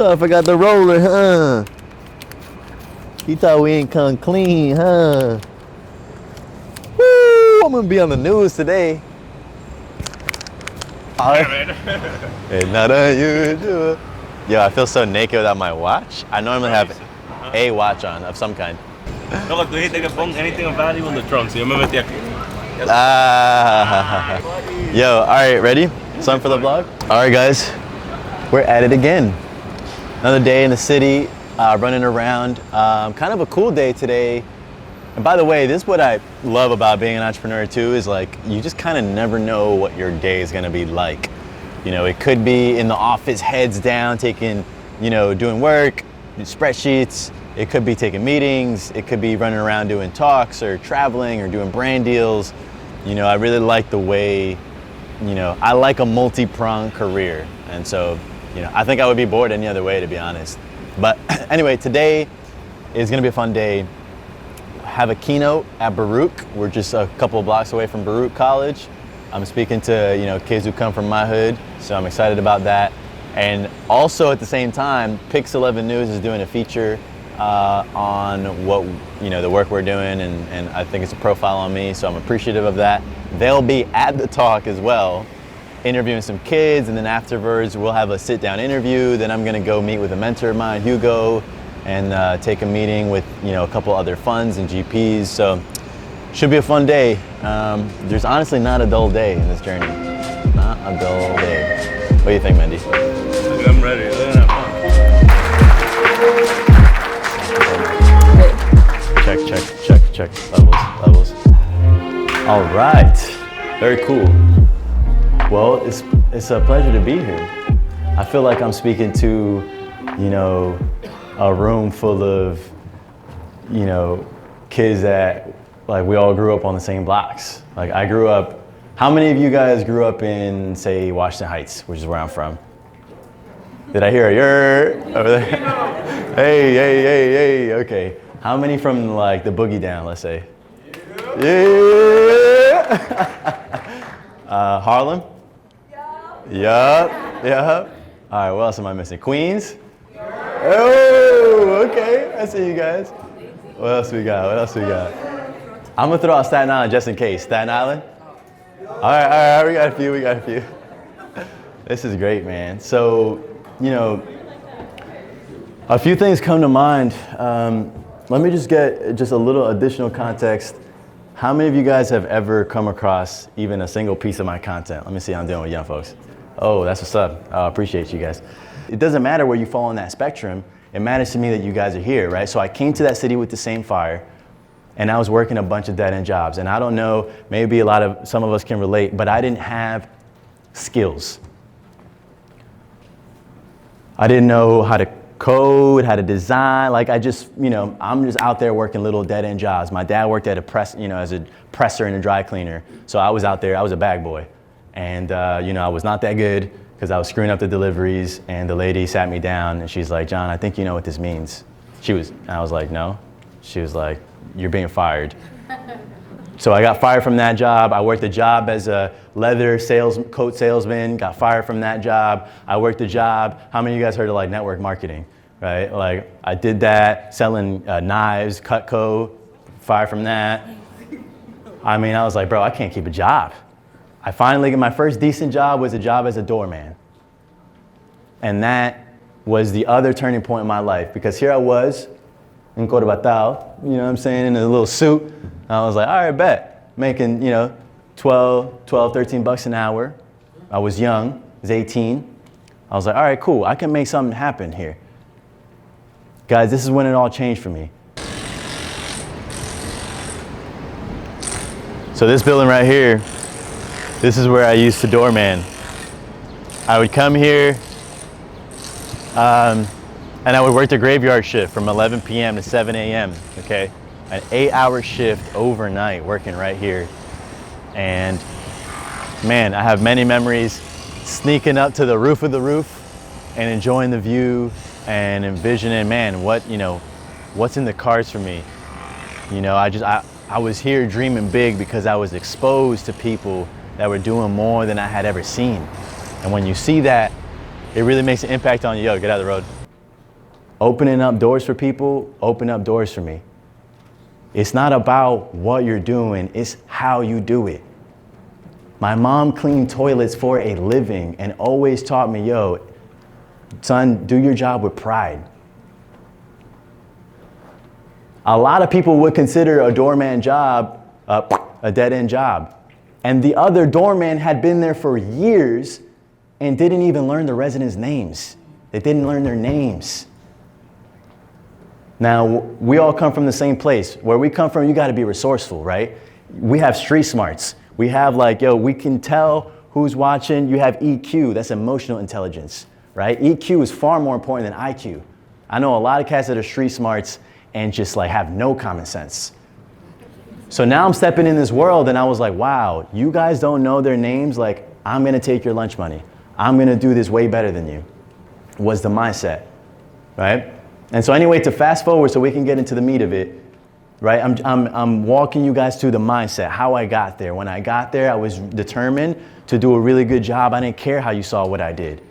thought I forgot the roller, huh? You thought we ain't come clean, huh? Woo! I'm gonna be on the news today. It's not unusual. Yo, I feel so naked without my watch. I normally have a watch on of some kind. No, look, anything of value in the trunk, so yo me metí aquí. Yo, all right, ready? Something for the vlog? All right, guys, we're at it again. Another day in the city, running around. Kind of a cool day today. And by the way, this is what I love about being an entrepreneur too, is like, you just kind of never know what your day is gonna be like. You know, it could be in the office, heads down, taking, doing work, spreadsheets. It could be taking meetings. It could be running around doing talks or traveling or doing brand deals. I really like the way, I like a multi-pronged career. And so, I think I would be bored any other way, to be honest. But anyway, today is gonna be a fun day. Have a keynote at Baruch. We're just a couple of blocks away from Baruch College. I'm speaking to, kids who come from my hood. So I'm excited about that. And also at the same time, Pix 11 News is doing a feature on what, the work we're doing, and I think it's a profile on me, so I'm appreciative of that. They'll be at the talk as well, interviewing some kids, and then afterwards we'll have a sit-down interview. Then I'm gonna go meet with a mentor of mine, Hugo, and take a meeting with, a couple other funds and GPs. So should be a fun day. There's honestly not a dull day in this journey. Not a dull day. What do you think, Mendy? I'm ready. Check. Levels. All right. Very cool. Well, it's a pleasure to be here. I feel like I'm speaking to, a room full of, kids that, like, we all grew up on the same blocks. Like, I grew up, how many of you guys grew up in, say, Washington Heights, which is where I'm from? Did I hear a yer over there? Hey, okay. How many from, like, the boogie down, let's say? Yeah. Harlem? Yup. All right, what else am I missing? Queens? Oh, okay. I see you guys. What else we got? I'm gonna throw out Staten Island just in case. Staten Island? All right. We got a few. This is great, man. So, a few things come to mind. Let me just get just a little additional context. How many of you guys have ever come across even a single piece of my content? Let me see how I'm doing with young folks. Oh, that's what's up. I appreciate you guys. It doesn't matter where you fall on that spectrum. It matters to me that you guys are here, right? So I came to that city with the same fire, and I was working a bunch of dead-end jobs. And I don't know, maybe some of us can relate, but I didn't have skills. I didn't know how to code, how to design. Like, I'm just out there working little dead-end jobs. My dad worked at a press, as a presser and a dry cleaner. So I was out there, I was a bag boy. And, I was not that good because I was screwing up the deliveries, and the lady sat me down and she's like, John, I think you know what this means. I was like, no. She was like, you're being fired. So I got fired from that job. I worked a job as a leather coat salesman, got fired from that job. I worked a job, how many of you guys heard of like network marketing, right? Like, I did that, selling knives, Cutco, fired from that. I was like, bro, I can't keep a job. I finally got my first decent job was a job as a doorman. And that was the other turning point in my life, because here I was in Cotabatao, in a little suit. I was like, all right, bet. Making, 12, 13 bucks an hour. I was young, I was 18. I was like, all right, cool, I can make something happen here. Guys, this is when it all changed for me. So this building right here, this is where I used to doorman. I would come here, and I would work the graveyard shift from 11 p.m. to 7 a.m., okay? An 8-hour shift overnight working right here. And man, I have many memories sneaking up to the roof of the roof and enjoying the view and envisioning, man, what's in the cards for me? I was here dreaming big because I was exposed to people that were doing more than I had ever seen. And when you see that, it really makes an impact on you. Yo, get out of the road. opening up doors for people, open up doors for me. It's not about what you're doing, it's how you do it. My mom cleaned toilets for a living and always taught me, yo, son, do your job with pride. A lot of people would consider a doorman job a dead-end job. And the other doorman had been there for years and didn't even learn the residents' names. They didn't learn their names. Now, we all come from the same place. Where we come from, you gotta be resourceful, right? We have street smarts. We have like, yo, we can tell who's watching. You have EQ, that's emotional intelligence, right? EQ is far more important than IQ. I know a lot of cats that are street smarts and just like have no common sense. So now I'm stepping in this world and I was like, wow, you guys don't know their names? Like, I'm gonna take your lunch money. I'm gonna do this way better than you, was the mindset, right? And so anyway, to fast forward so we can get into the meat of it, right? I'm walking you guys through the mindset, how I got there. When I got there, I was determined to do a really good job. I didn't care how you saw what I did.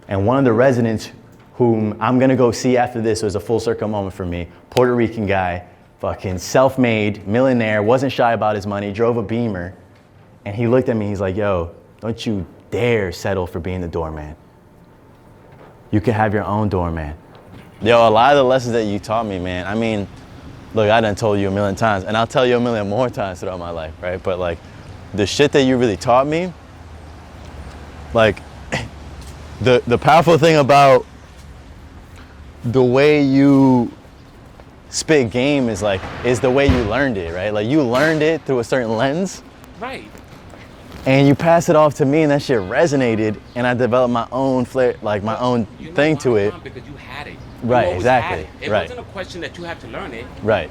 And one of the residents whom I'm gonna go see after this, was a full circle moment for me, Puerto Rican guy, fucking self-made, millionaire, wasn't shy about his money, drove a Beamer. And he looked at me, he's like, yo, don't you dare settle for being the doorman. You can have your own doorman. Yo, a lot of the lessons that you taught me, man, I mean, look, I done told you a million times, and I'll tell you a million more times throughout my life, right? But like, the shit that you really taught me, like, the powerful thing about the way you spit game is the way you learned it, right? Like, you learned it through a certain lens. Right. And you pass it off to me, and that shit resonated, and I developed my own flair, like my own thing to it. Because you had it. Right, exactly. It right. wasn't a question that you had to learn it. Right.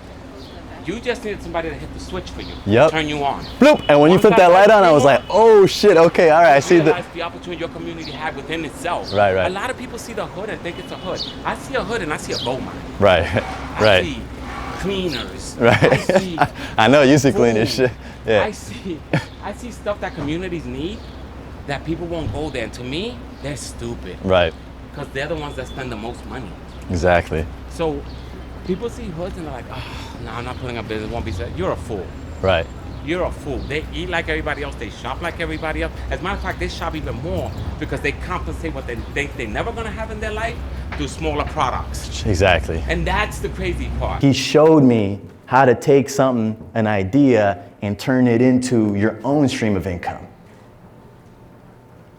You just needed somebody to hit the switch for you. Yep. Turn you on. Bloop. And when you flipped that light on, I was like, oh shit, okay, all right, I see the opportunity your community had within itself. Right, right. A lot of people see the hood and think it's a hood. I see a hood and I see a gold mine. Right, right. I see cleaners. Right. I see I know, you see clean as shit. Yeah. I see stuff that communities need that people won't go there. And to me, they're stupid. Right. Because they're the ones that spend the most money. Exactly. So people see hoods and they're like, oh, no, I'm not putting up business, won't be said. You're a fool. Right. You're a fool. They eat like everybody else. They shop like everybody else. As a matter of fact, they shop even more because they compensate what they think they're never going to have in their life through smaller products. Exactly. And that's the crazy part. He showed me how to take something, an idea, and turn it into your own stream of income.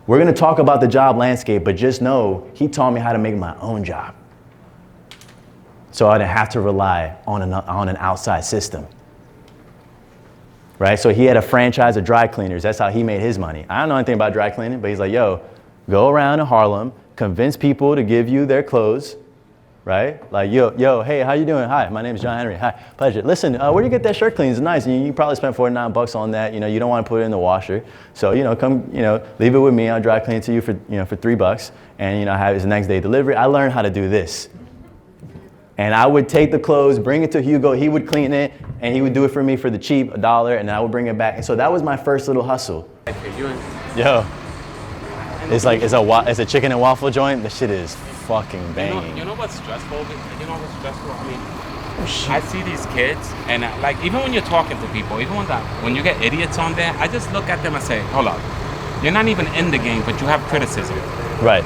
We're going to talk about the job landscape, but just know he taught me how to make my own job. So I didn't have to rely on an outside system. Right? So he had a franchise of dry cleaners. That's how he made his money. I don't know anything about dry cleaning, but he's like, yo, go around in Harlem, convince people to give you their clothes, right? Like, yo, hey, how you doing? Hi, my name is John Henry. Hi, pleasure. Listen, where do you get that shirt clean? It's nice. You probably spent $49 on that. You know, you don't want to put it in the washer. So, come, leave it with me. I'll dry clean it to you for, for $3. And, have his next day delivery. I learned how to do this. And I would take the clothes, bring it to Hugo. He would clean it, and he would do it for me for the cheap, $1, and I would bring it back. And so that was my first little hustle. Yo, it's a chicken and waffle joint. The shit is fucking banging. You know what's stressful? I mean, I see these kids, and even when you're talking to people, even when you get idiots on there, I just look at them and say, hold up, you're not even in the game, but you have criticism. Right.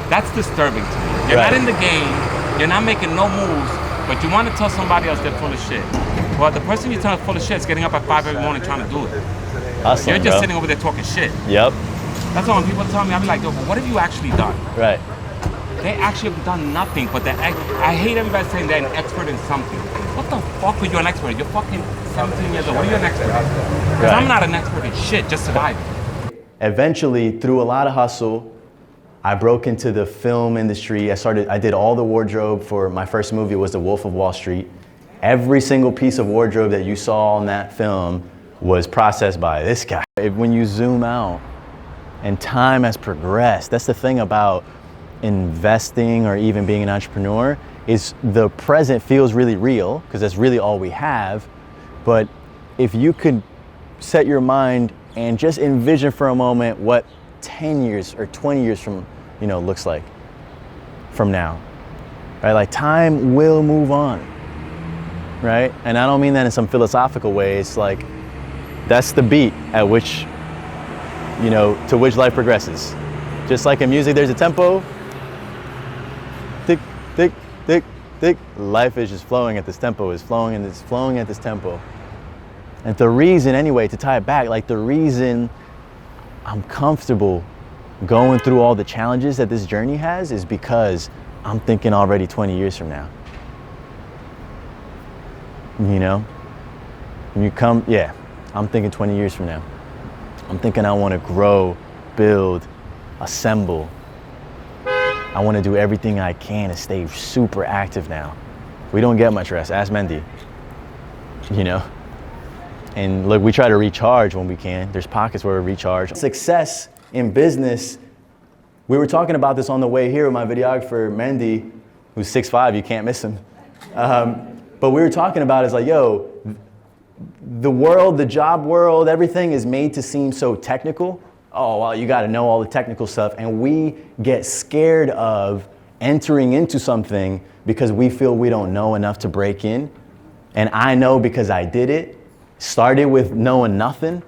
That's disturbing to me. You're not in the game. You're not making no moves, but you want to tell somebody else they're full of shit. Well, the person you're telling full of shit is getting up at 5 every morning trying to do it. Hustling, you're just sitting over there talking shit. Yep. That's why when people tell me, I'm like, yo, but what have you actually done? Right. They actually have done nothing, but I hate everybody saying they're an expert in something. What the fuck are you an expert? You're fucking 17 years old. What are you an expert in? Because I'm not an expert in shit, just surviving. Eventually, through a lot of hustle, I broke into the film industry. I did all the wardrobe for my first movie was The Wolf of Wall Street. Every single piece of wardrobe that you saw on that film was processed by this guy. When you zoom out and time has progressed, that's the thing about investing or even being an entrepreneur, is the present feels really real because that's really all we have. But if you could set your mind and just envision for a moment what 10 years or 20 years from, looks like from now. right? Like time will move on, right? And I don't mean that in some philosophical way. It's like, that's the beat at which, you know, to which life progresses. Just like in music, there's a tempo. Tick, tick, tick, tick. Life is just flowing at this tempo, is flowing and it's flowing at this tempo. And the reason, anyway, to tie it back, like the reason I'm comfortable going through all the challenges that this journey has is because I'm thinking already 20 years from now. You know? When you come, yeah, I'm thinking 20 years from now. I'm thinking I want to grow, build, assemble. I want to do everything I can to stay super active now. We don't get much rest. Ask Mendy. You know? And look, we try to recharge when we can. There's pockets where we recharge. Success in business, we were talking about this on the way here with my videographer, Mendy, who's 6'5", you can't miss him. But we were talking about is like, yo, the world, the job world, everything is made to seem so technical. Oh, well, you got to know all the technical stuff. And we get scared of entering into something because we feel we don't know enough to break in. And I know because I did it, started with knowing nothing,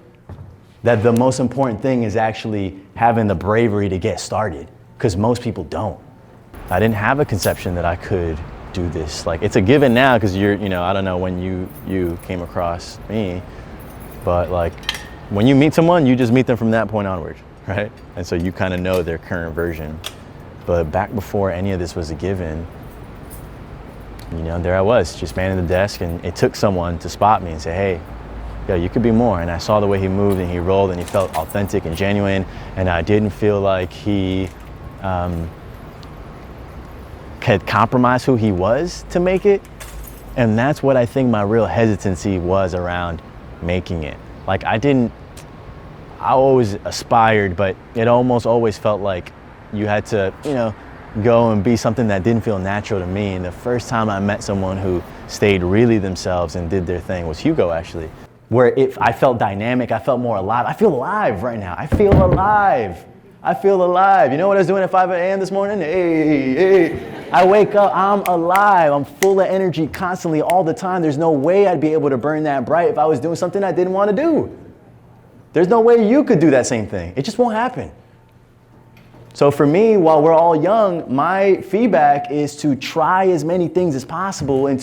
that the most important thing is actually having the bravery to get started, because most people don't. I didn't have a conception that I could do this. Like, it's a given now because you're, you know, I don't know when you came across me, but like when you meet someone, you just meet them from that point onward, right? And so you kind of know their current version. But back before any of this was a given, you know, there I was, just manning the desk, and it took someone to spot me and say, hey, yo, you could be more. And I saw the way he moved and he rolled and he felt authentic and genuine, and I didn't feel like he had compromised who he was to make it. And that's what I think my real hesitancy was around making it. Like I always aspired, but it almost always felt like you had to, you know, go and be something that didn't feel natural to me. And the first time I met someone who stayed really themselves and did their thing was Hugo, actually. Where I felt dynamic, I felt more alive. I feel alive right now. I feel alive. I feel alive. You know what I was doing at 5 a.m. this morning? Hey. I wake up, I'm alive. I'm full of energy constantly all the time. There's no way I'd be able to burn that bright if I was doing something I didn't want to do. There's no way you could do that same thing. It just won't happen. So for me, while we're all young, my feedback is to try as many things as possible and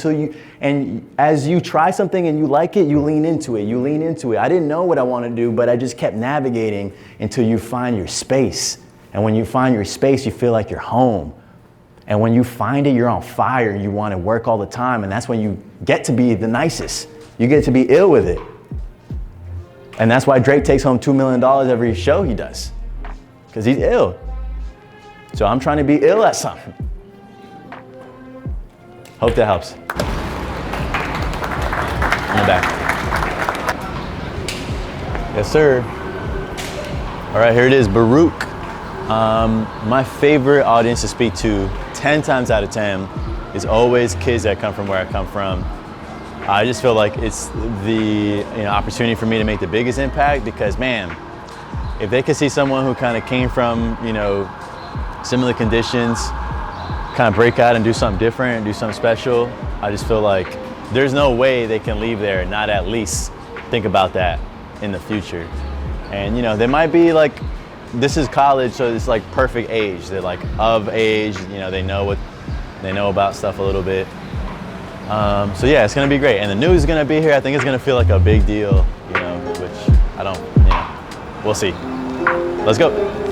as you try something and you like it, you lean into it. I didn't know what I wanted to do, but I just kept navigating until you find your space. And when you find your space, you feel like you're home. And when you find it, you're on fire and you want to work all the time. And that's when you get to be the nicest. You get to be ill with it. And that's why Drake takes home $2 million every show he does, because he's ill. So I'm trying to be ill at something. Hope that helps. In the back. Yes, sir. All right, here it is, Baruch. My favorite audience to speak to, 10 times out of 10, is always kids that come from where I come from. I just feel like it's the opportunity for me to make the biggest impact because, man, if they could see someone who kind of came from, similar conditions, kind of break out and do something different and do something special, I just feel like there's no way they can leave there and not at least think about that in the future. And they might be like, this is college, so it's like perfect age. They're like of age, they know about stuff a little bit. So yeah, it's gonna be great. And the news is gonna be here. I think it's gonna feel like a big deal, which I don't, we'll see. Let's go.